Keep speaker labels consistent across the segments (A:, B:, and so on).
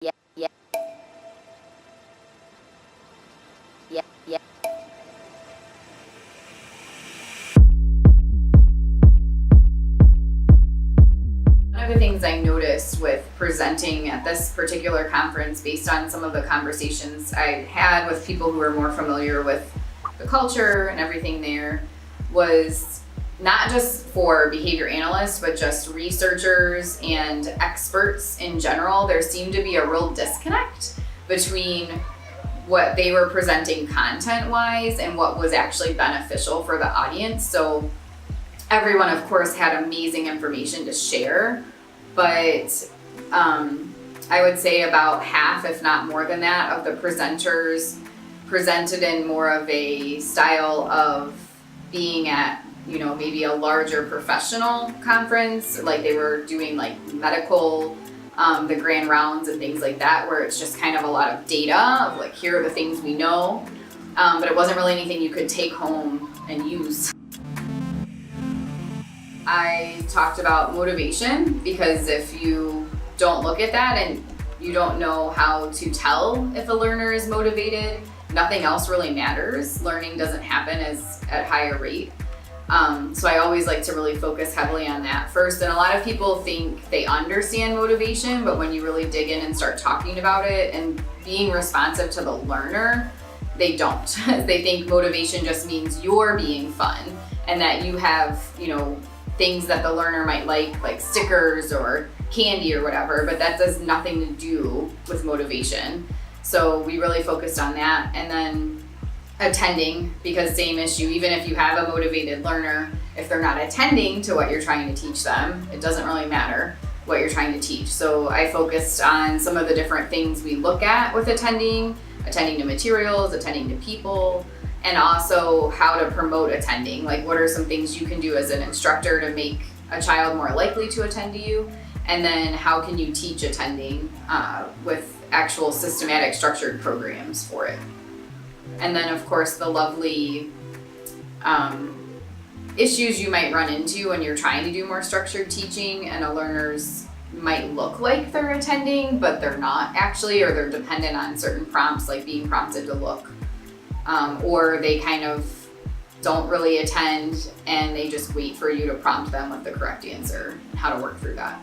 A: Yeah, yeah, yeah, yeah. One of the things I noticed with presenting at this particular conference, based on some of the conversations I had with people who are more familiar with the culture and everything there, was not just for behavior analysts, but just researchers and experts in general. There seemed to be a real disconnect between what they were presenting content-wise and what was actually beneficial for the audience. So everyone, of course, had amazing information to share, but I would say about half, if not more than that, of the presenters presented in more of a style of being at, maybe a larger professional conference, like they were doing like medical, the grand rounds and things like that, where it's just kind of a lot of data of like, here are the things we know, but it wasn't really anything you could take home and use. I talked about motivation, because if you don't look at that and you don't know how to tell if a learner is motivated, nothing else really matters. Learning doesn't happen at higher rate. So I always like to really focus heavily on that first. And a lot of people think they understand motivation, but when you really dig in and start talking about it and being responsive to the learner, they don't. They think motivation just means you're being fun and that you have, things that the learner might like stickers or candy or whatever, but that does nothing to do with motivation. So we really focused on that. And then attending, because same issue, even if you have a motivated learner, if they're not attending to what you're trying to teach them, it doesn't really matter what you're trying to teach. So I focused on some of the different things we look at with attending to materials, attending to people, and also how to promote attending. Like, what are some things you can do as an instructor to make a child more likely to attend to you? And then how can you teach attending with actual systematic structured programs for it? And then, of course, the lovely issues you might run into when you're trying to do more structured teaching and a learner's might look like they're attending, but they're not actually, or they're dependent on certain prompts, like being prompted to look, or they kind of don't really attend and they just wait for you to prompt them with the correct answer and how to work through that.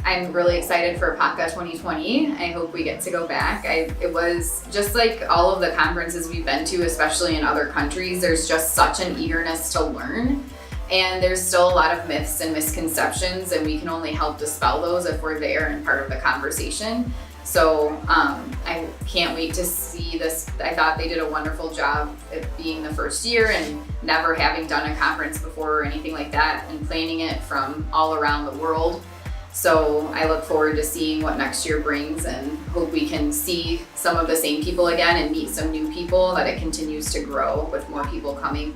A: I'm really excited for PACA 2020. I hope we get to go back. It was just like all of the conferences we've been to, especially in other countries, there's just such an eagerness to learn. And there's still a lot of myths and misconceptions, and we can only help dispel those if we're there and part of the conversation. So I can't wait to see this. I thought they did a wonderful job at being the first year and never having done a conference before or anything like that, and planning it from all around the world. So I look forward to seeing what next year brings, and hope we can see some of the same people again and meet some new people, that it continues to grow with more people coming.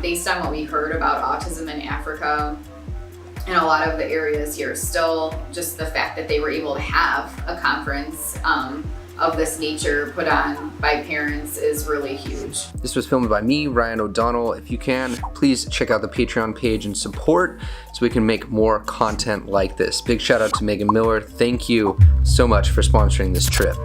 A: Based on what we heard about autism in Africa and a lot of the areas here, still just the fact that they were able to have a conference of this nature put on by parents is really huge.
B: This was filmed by me, Ryan O'Donnell. If you can, please check out the Patreon page and support so we can make more content like this. Big shout out to Megan Miller. Thank you so much for sponsoring this trip.